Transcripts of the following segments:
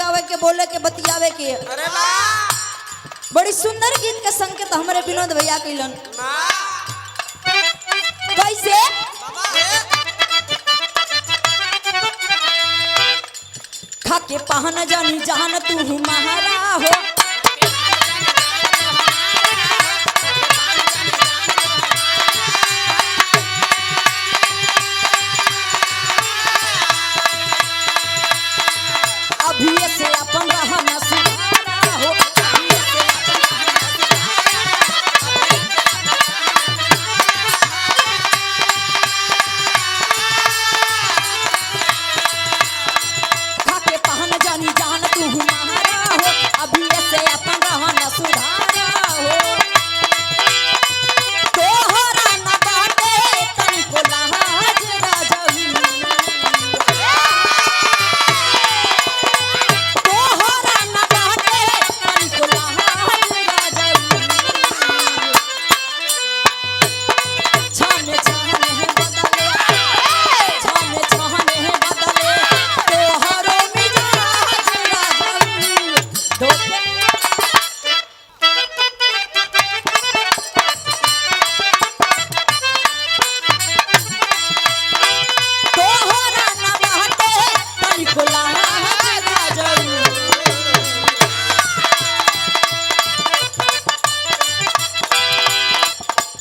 आवे के बोले के बतियावे के। अरे वाह बड़ी सुंदर गीत के संकेत हमारे विनोद भैया कैलन। कैसे खाके पहन जानी जान तू महारा हो। अभी से अपन रहना सुधारा हो। खाके पहन जानी जान तू महारा हो। अभी से अपन रहना सुधारा हो। तोहरा न बाटे तनिको लाज राजऊ। तोहरा न बाटे तनिको लाज राजऊ। छाने छाने बदले छाने छाने बदले तोहरो मिजाज राजऊ। धोखे तोहरा न बाटे तनिको लाज राजऊ।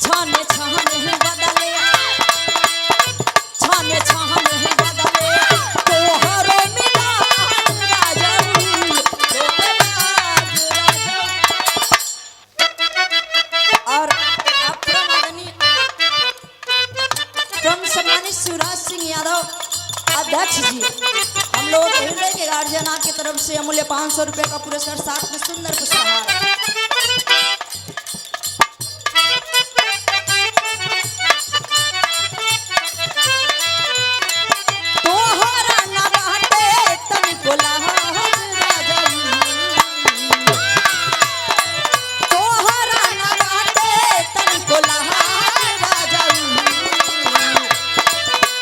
छाने छाने बदले छाने छाने बदले तोहरो मिजाज राजऊ। धोखेबाज राजऊ। और क्रम सम्मानित शिवराज सिंह यादव अध्यक्ष जी, हम लोगों के हृदय के गार्जियन आपकी तरफ से अमूल्य 500 रुपये का पुरस्कार, साथ में सुंदर पुष्पहार। तोहरा न बाटे तनिको लाज राजऊ। तोहरा न बाटे तनिको लाज राजऊ।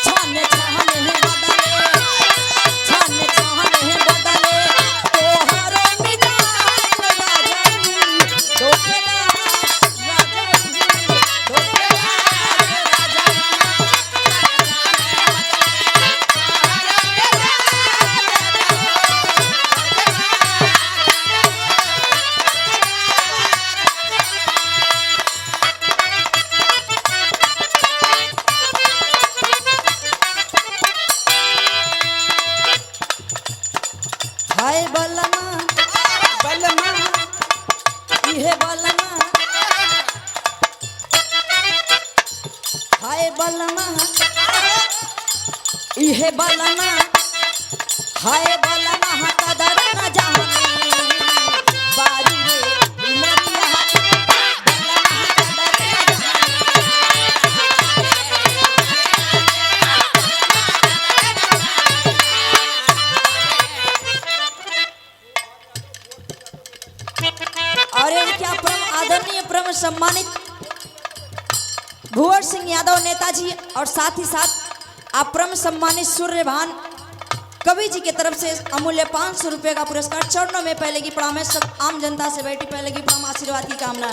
छाने छाने बदले छाने छाने बदले तोहरो मिजाज राजऊ। धोखेबाज राजऊ। धोखेबाज राजऊ। हाय बलमा बलमा इहे बलमा हाय बलमा इहे बलमा हाय बलमा कदर न जाने बारी रे उमरिया। बलमा कदर न और इनके परम आदरणीय परम सम्मानित भुवर सिंह यादव नेताजी और साथ ही साथ अपरम सम्मानित सूर्यभान कवि जी की तरफ से अमूल्य 500 रुपये का पुरस्कार। चरणों में पहले की प्रणाम है। सब आम जनता से बैठी पहले की प्रणाम, आशीर्वाद की कामना।